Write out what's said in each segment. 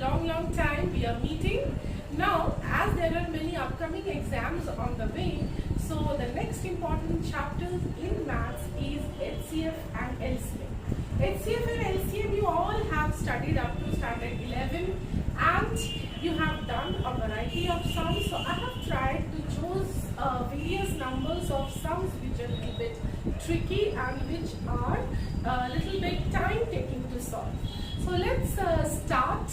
long time we are meeting. Now, as there are many upcoming exams on the way, so the next important chapters in maths is HCF and LCM. HCF and LCM you all have studied up to standard 11 and you have done a variety of sums. So I have tried to choose various numbers of sums which are a little bit tricky and which are a little bit time taking to solve. So let's start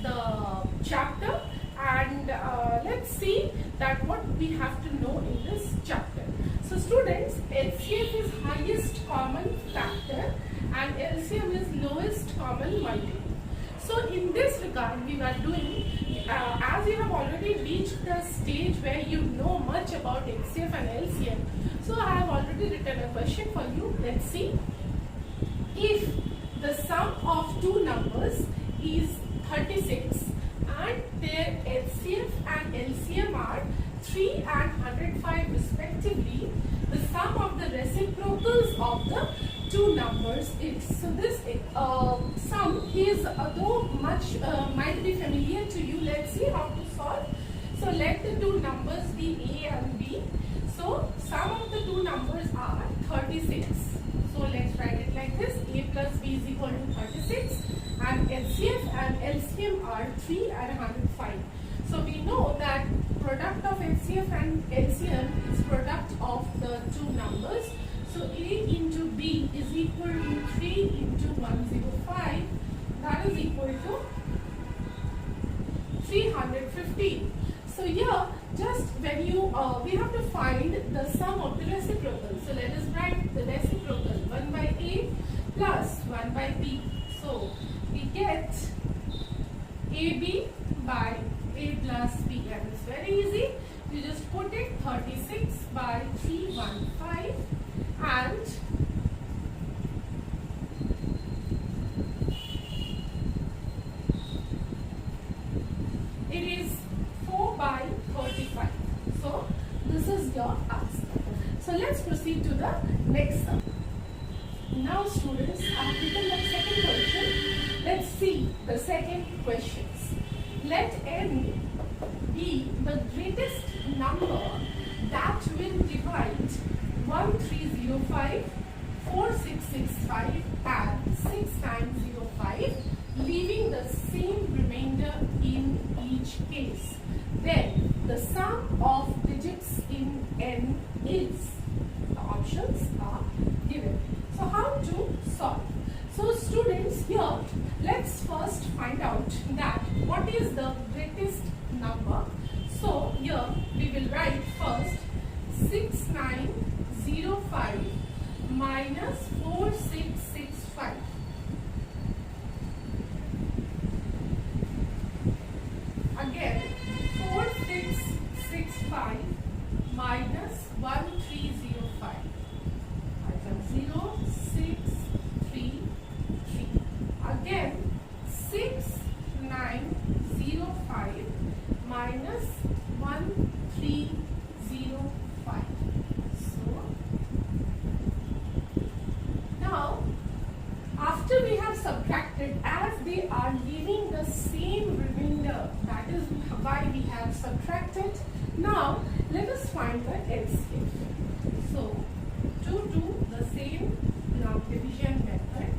the chapter and let's see that what we have to know in this chapter. So students, HCF is highest common factor and LCM is lowest common multiple. So in this regard we are doing, as you have already reached the stage where you know much about HCF and LCM, so I have already written a question for you. Let's see. If the sum of two numbers is 36 and their HCF and LCM are 3 and 105 respectively, the sum of the reciprocals of the two numbers is. So this sum is, though much might be familiar to you, let's see how to solve. So let the two numbers be A and B. So sum of the two numbers are 36. So let's write it like this: A plus B is equal to 36 and HCF and LCM are 3 and 105. So we know that product of HCF and LCM is product of the two numbers. So A into B is equal to 3 into 105, that is equal to 315. So here just when you we have to find the sum of the reciprocals. So let us write the reciprocal: 1 by A plus 1 by B. So we get AB by A plus B, and it's very easy. You just put it 36 by 315 and it is 4 by 35. So this is your answer. So let's proceed to the next sum. Now students, I have written the second question. Let's see the second questions. Let n be the greatest number that will divide 1305, 4665 and 6905, leaving the same remainder in each case. Then the sum of digits in n is. The options are given. So how to solve? So students, here let's first find out that what is the greatest number. So here we will write first 6905 minus 4665. Again 4665 minus 1305. Item 0633. Again 6905 minus 1305. So now after we have subtracted, as they are leaving the same remainder, that is why we have subtracted. Now let us find the LCM. So to do the same division method,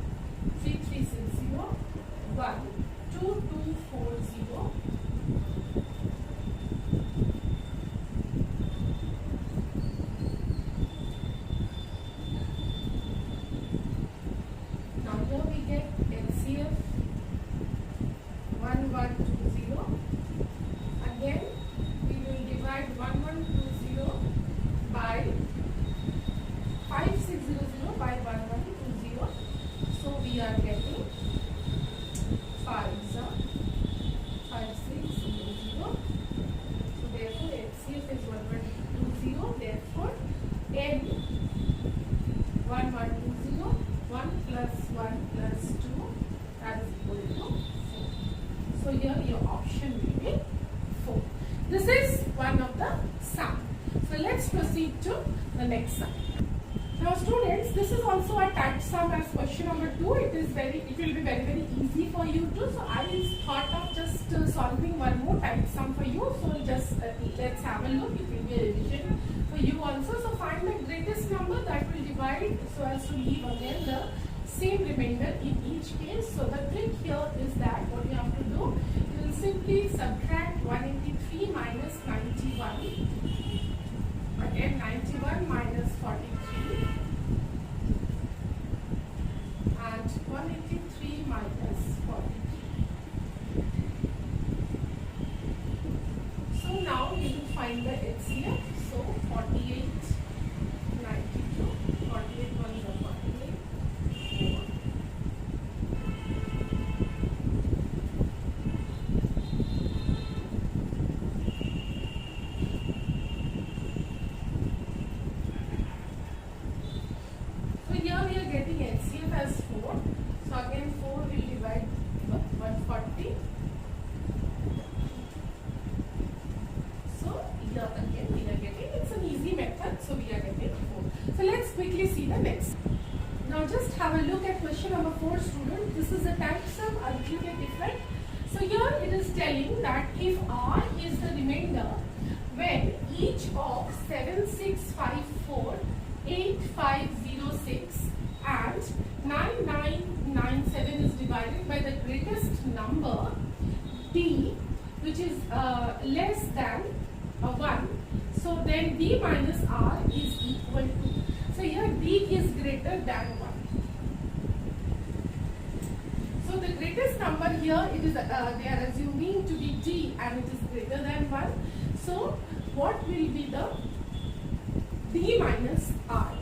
3360 1 2240. Now here we get LCF 1120. Again we will divide 1120 by 5600 by 1120. So we are getting 5600. So therefore HCF is 1120. Therefore n 1120, 1 plus 1 plus 2, that is equal to 4. So here your option will be 4. This is one of the sum. So let's proceed to the next sum. Now students, this is also a type sum as question number 2. It will be very easy for you too. So I thought of just solving one more type sum for you. So just let's have a look. It will be a revision for you also. So find the greatest number that will divide so as to leave again the same remainder in each case. So the trick here is that what you have to do, you will simply subtract 183 minus 91. Again 91 minus 43 and 183 minus 43. So now you will find the HCF. So 48, 92, 48 ones are 48, 4. So here we are getting HCF as 4. So again 4 will divide 140. So here again we are getting, it's an easy method, so we are getting 4. So let's quickly see the next. Now just have a look at question number 4, student. This is the type sum arithmetic effect. So here it is telling that if R is the remainder when each of 7654, 8506 and 9997 is divided by the greatest number D, which is less than 1. So then D minus R is equal to. So here D is greater than 1. So the greatest number here, it is they are assuming to be D and it is greater than 1. So what will be the D minus R?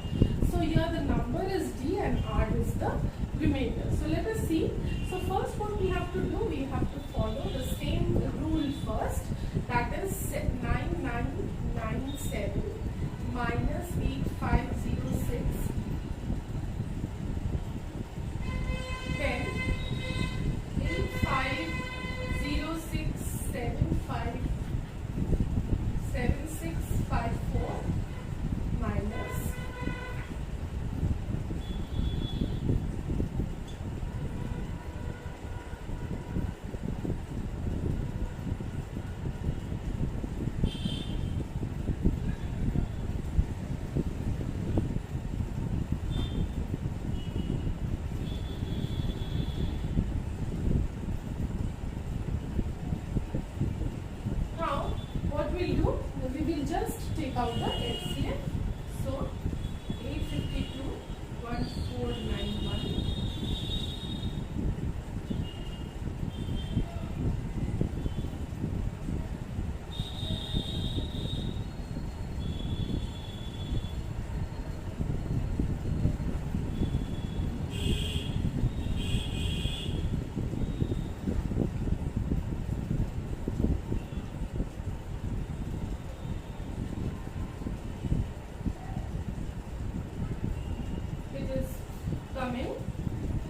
So here the number is D and R is the remainder. So let us see. So first what we have to do, we have to follow the same rule first. That is 9997 minus 8506. Then 7654 minus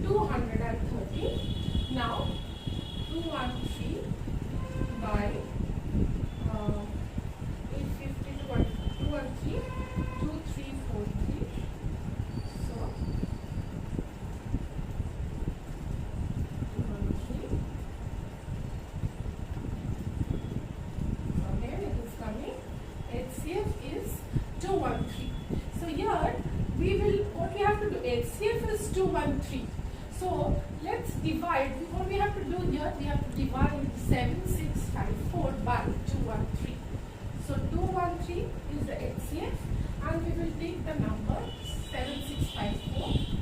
230. Now 213 by 850 to 213, 2343. So 213. Again it is coming. HCF is 213. So here we will, what we have to do, HCF is 213. So let's divide. What we have to do here, we have to divide 7654 by 213. So 213 is the HCF and we will take the number 7654.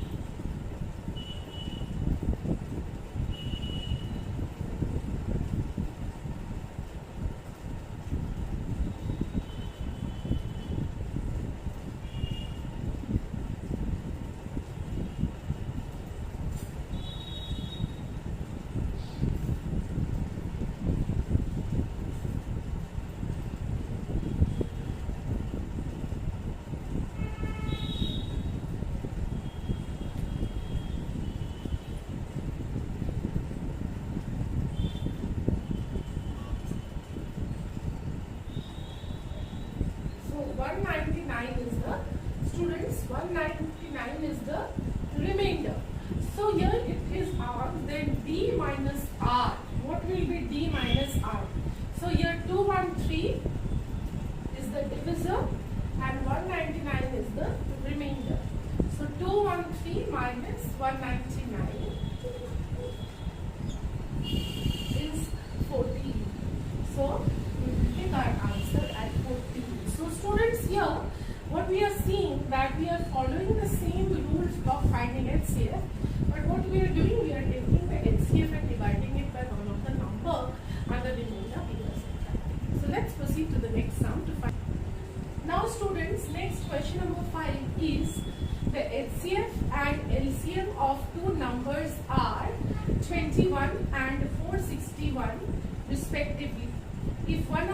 Students, 199 is the remainder. So here it is R, then D minus R. What will be D minus R. So here 213 is the divisor and 199 is the remainder. So 213 minus 199 is 14. So we will take our answer at 14. So students, here what we are seeing that we are following the same rules of finding HCF, but what we are doing, we are taking the HCF and dividing it by one of the number and the remainder we are subtracting. So let's proceed to the next sum to find. Now students, next question number 5 is the HCF and LCM of two numbers are 21 and 461 respectively. If one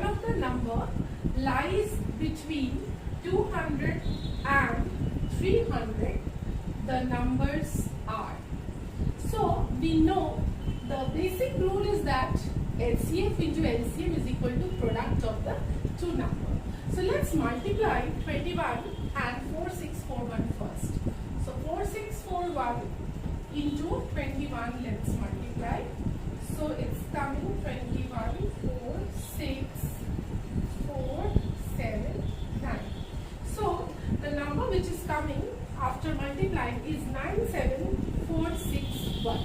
of the number lies between 200 and 300, the numbers are. So we know the basic rule is that HCF into LCM is equal to product of the two numbers. So let's multiply 21 and 4641 first. So 4641 into 21, let's multiply. So it's coming 21, 4, 6, 4, 7, 9. So the number which is coming after multiplying is 97461.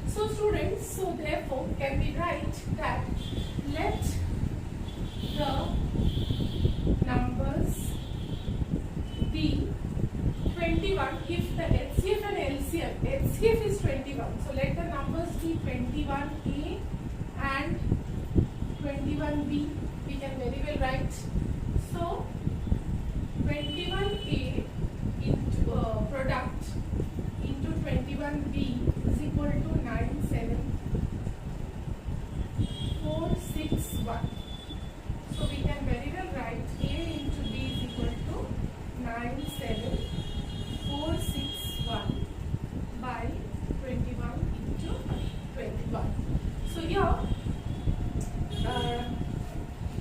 So students, so therefore can we write that let the numbers be 21 if the HCF and LCM, HCF is 21, so let the numbers be 21A and 21B, we can very well write. So 21A into product into 21B is equal to 97461. So we can very well write A into B is equal to 97461 by 21 into 21. So here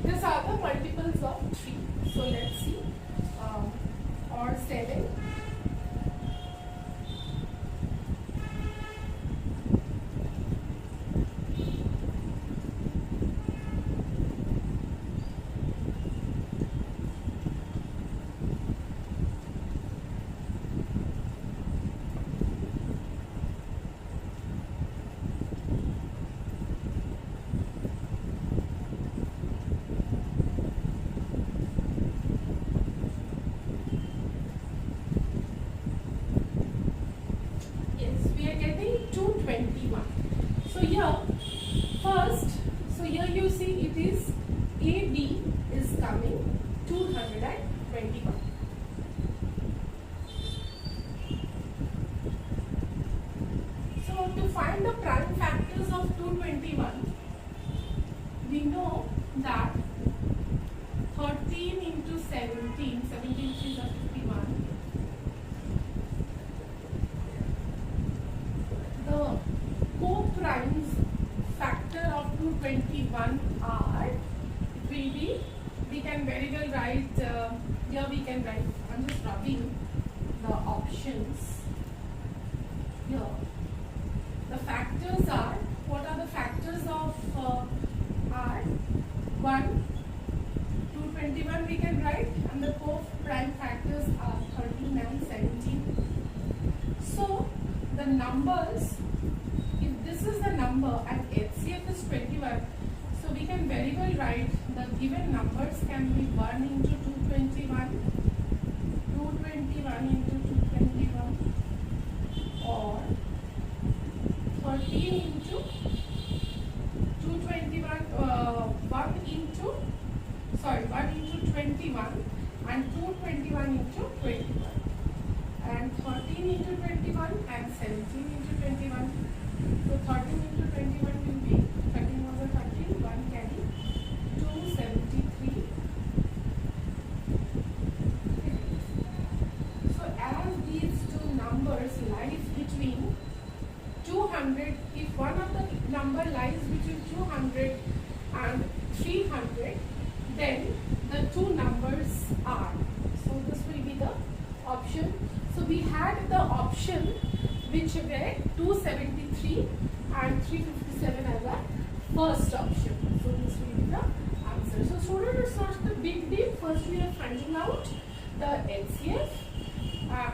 these are the multiples of 3. So let's see, or 7. So here first, so here you see it is AB is coming 221. So to find the prime factors of 221, we know that 13 into 17, 17 3 is 51. The co-primes factor of 221 are, it will be, we can very well write, here we can write, I'm just rubbing the options here. The factors are, what are the factors of R? 1, 221 we can write, and the co-prime factors are 13 and 17. So the numbers, if this is the number and HCF is 21, so we can very well write the given numbers can be 1 into 221, 221 into 221, or 13 into 221, 1 into 21 and 221 into 21, and 13 into 21 and 17 into 21. So 13 into 21 will be 13 over 13, 1 carry 273. So as these two numbers lies between 200, if one of the number lies between 200 and 300, then the two numbers are. So this will be the option. So we had the option which were 273 and 357 as our first option. So this will be the answer. So student, it's not the big deal. First we are finding out the HCF.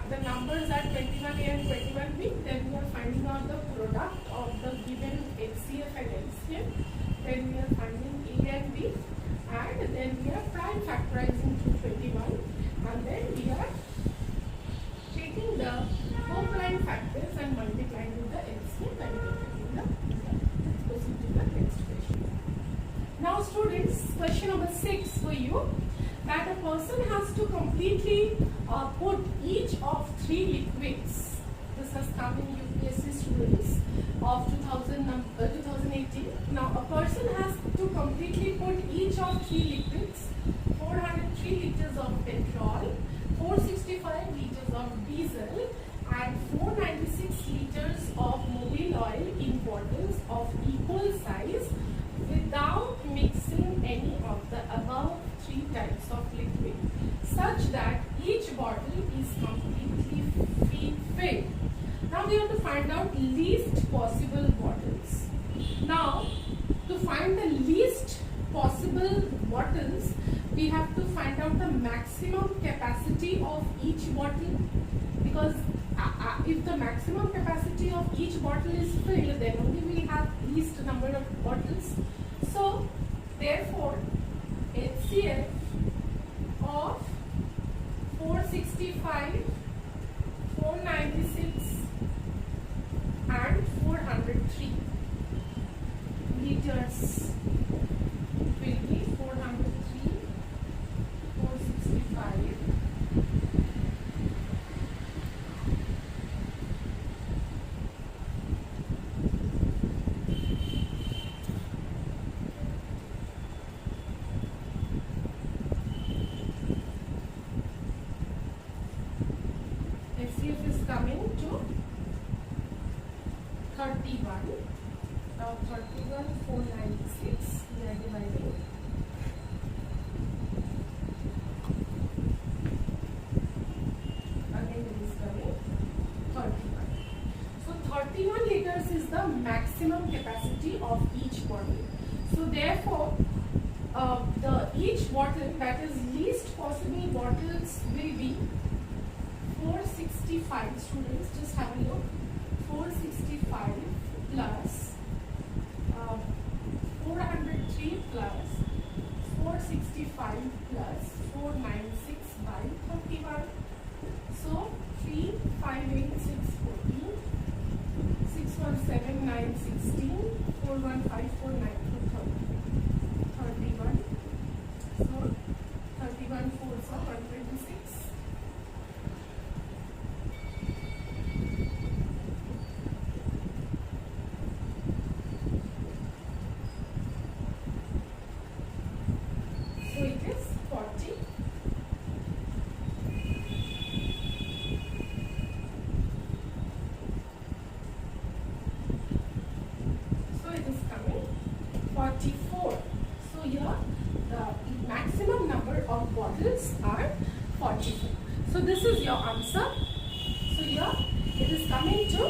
The numbers are 21A and 21B. Then we are finding out the product of the given HCF and LCM. Then we are finding A and B. And then we are prime factorizing to 21. And then we are taking the co-prime factors and multiplying with the LCM and getting the result. Let's proceed to the next question. Now students, question number 6 for you. That a person has to completely put each of 3 liquids. This has come in UPSC students of 2018. Now a person has to completely put each of 3 liquids, 403 liters of petrol, 465 liters of diesel and 496 liters of mobile oil in bottles of equal size without mixing any of the above 3 types of liquid, such that each bottle is completely filled. Now we have to find out least possible bottles. Now to find the least possible bottles, we have to find out the maximum capacity of each bottle, because if the maximum capacity of each bottle is filled, then only we have least number of bottles. So therefore HCF of 465, 496 and 403 liters will be 403, 465, HCF is coming to 31. Now 31, 496, we are dividing. Again it is coming 31. So 31 liters is the maximum capacity of each bottle. So therefore, each bottle, that is least possible bottles, will be 465. Students, just have a look. 465 plus 403 plus 465 plus 496 by 31. So 3, 5, 8, 6, 14, 6, 1, 7, 9, 16, 4, 1, 5, 4, 9, 4, 31. So 31 4s are 126. So it is 40. So it is coming 44. So here the maximum number of bottles are 44. So this is your answer. So here it is coming to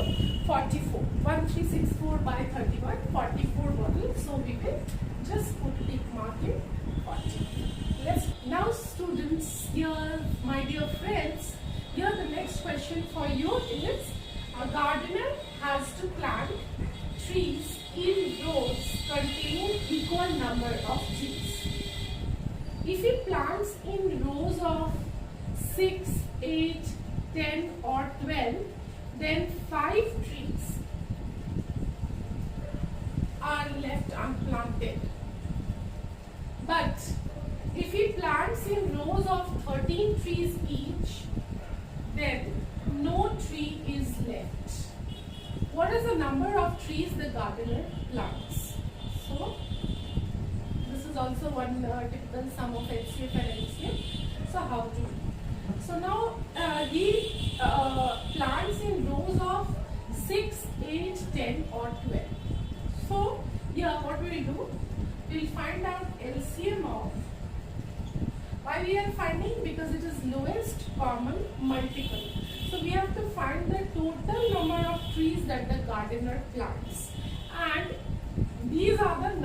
44. 1364 by 31, 44 bottles. So we will just put tick mark in 40. Now students, here my dear friends, here the next question for you is, a gardener has to plant trees in rows containing equal number of trees. If he plants in rows of 6, 8, 10 or 12, then 5 trees are left unplanted. But if he plants in rows of 13 trees each, then no tree is left. What is the number of trees the gardener plants? So this is also one typical sum of HCF and LCM. So how to do? So now he plants in rows of 6, 8, 10 or 12. So here what we will do? We will find out LCM of, why we are finding? Because it is lowest common multiple. So we have to find the total number of trees that the gardener plants, and these are the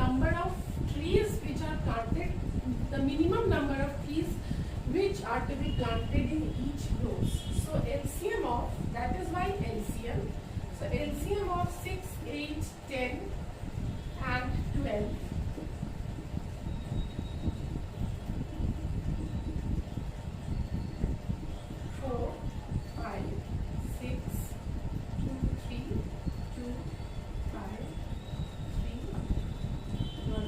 12, 4, 5, 6, 2, 3, 2, 5, 3, 1,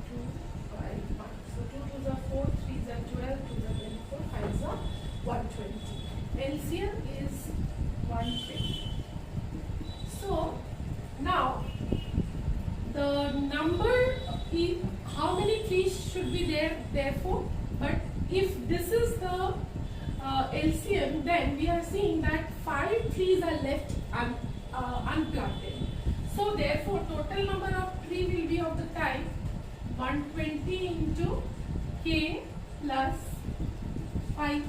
2, 5, 1. So 2 2s are 4, 3s are 12, 2s are 24, 5s are 120. LCM is 150. So now the number is how many trees should be there therefore, but if this is the LCM, then we are seeing that 5 trees are left unplanted. So therefore total number of tree will be of the type 120 into K plus 5,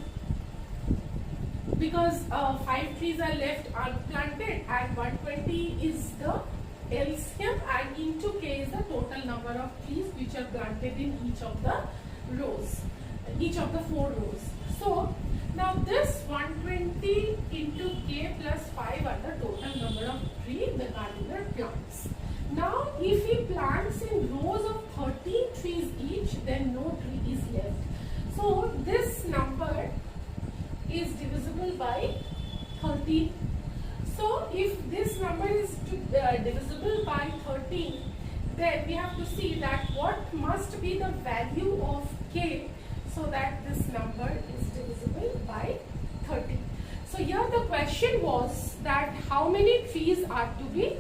because 5 trees are left unplanted and 120 is the LCM and into K is the total number of trees which are planted in each of the rows, each of the 4 rows. So now this 120 into K plus 5 are the total number of trees the gardener plants. Now if he plants in rows of 13 trees each, then no tree is left. So this number is divisible by 13. So if this number is divisible by 13, then we have to see that what must be the value of K so that this number is divisible by 13. So here the question was that how many trees are to be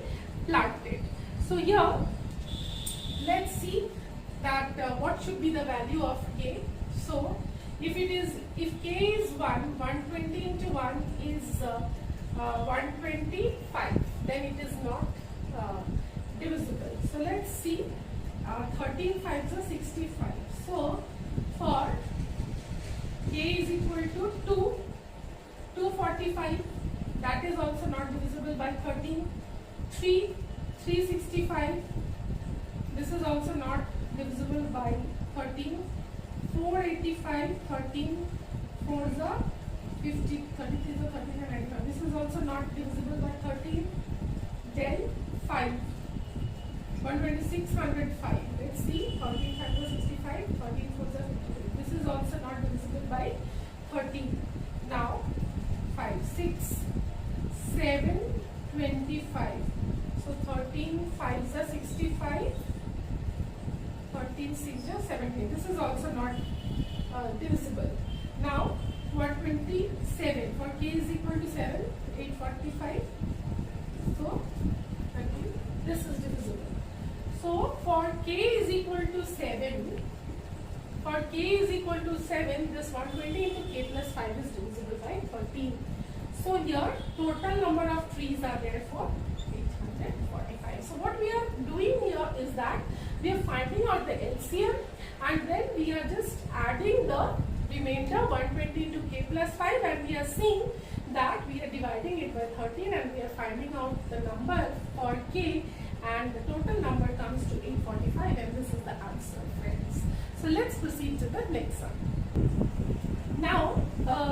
planted. So here let's see that what should be the value of K. So if K is 1, 120 into 1 is 125, then it is not divisible. So let's see, 13 5s are 65. So for K is equal to 245, that is also not divisible by 13. 365, this is also not divisible by 13. 485, 13, 4s are 50, 33s are 13 and 95. This is also not divisible by 13. Then 5, 126, 105. Let's see, 13 5s are 65, 13 4s are 53. This is also not divisible by 13. Now 5, 6, 7, 25. So 13 5s are 65. 13 6s are 17. This is also not divisible. Now 127. For K is equal to 7, 845. So this is divisible. So for K is equal to 7, for K is equal to 7, this 120 into K plus 5 is divisible by 13. So here total number of trees are there for 845. So what we are doing here is that we are finding out the LCM and then we are just adding the remainder 120 into K plus 5 and we are seeing that we are dividing it by 13 and we are finding out the number for K and the total number comes to 845 and this is the answer, friends. So let's proceed to the next one. Now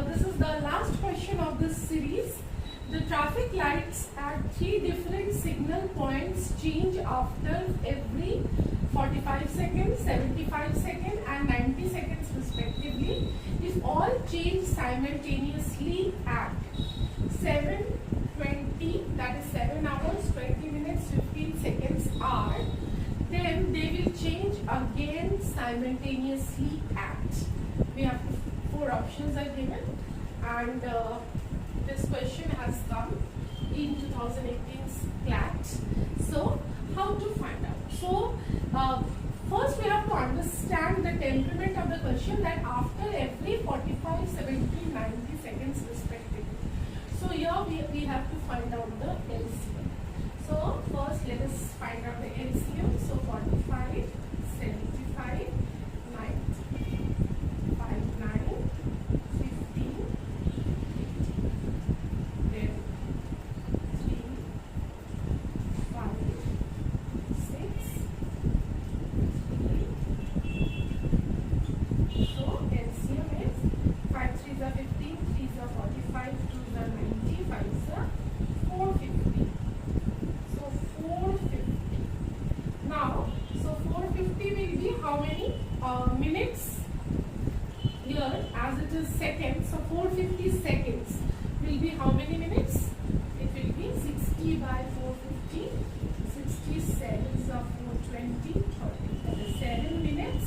this is the last question of this series. The traffic lights at 3 different signal points change after every 45 seconds, 75 seconds and 90 seconds respectively. If all change simultaneously at 7:20, that is 7 hours, 20 minutes, 15 seconds are, then they will change again simultaneously at. We have 4 options are given and this question has come in 2018's CLAT. So how to find out? So first we have to understand the temperament of the question, that after every 45, 70, 90 seconds respectively. So here we have to find out the LCM. So first let us find out the LCM. So 45, 75, 90, 5, 9, 15, 10, 3, 5, 6, 3. So LCM is 5 3s are 15, 3s are 45, 2s are 90, 5s are 450. So 450. how many minutes here, as it is seconds, so 450 seconds will be how many minutes? It will be 60 by 450, 60 sevens of 420, 30. That is 7 minutes,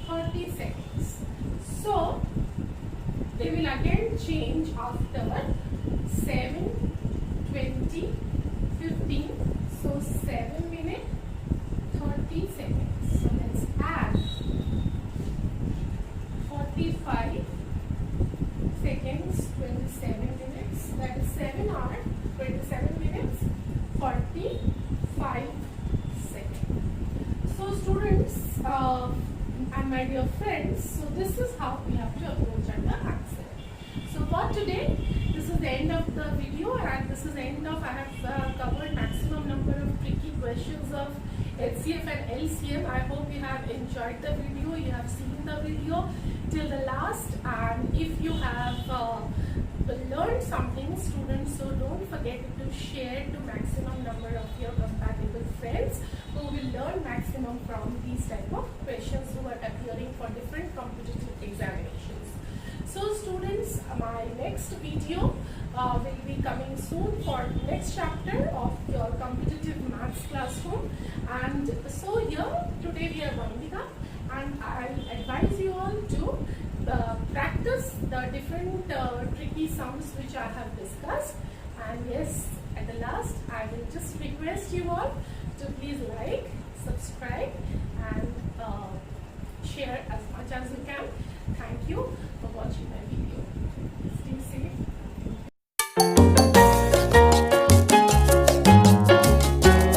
30 seconds. So, they will again change after 7, 20, 15. So, 7 minutes, 30 seconds. So, let's add 45 seconds, 27 minutes. That is 7 hours, 27 minutes, 45 seconds. So, students and my dear friends, so this is how we have to approach and answer. So for today, this is the end of the video, and this is the end of, I have covered maximum number of tricky questions of HCF and LCM. I hope you have enjoyed the video, you have seen the video till the last, and if you have learned something, students, so don't forget to share to maximum number of your compatible friends who will learn maximum from these type of questions who are appearing for different competitive examinations. So students, my next video will be coming soon for next chapter of your competitive maths classroom. And so here today we are winding up, and I advise you all to practice the different tricky sums which I have discussed. And yes, at the last I will just request you all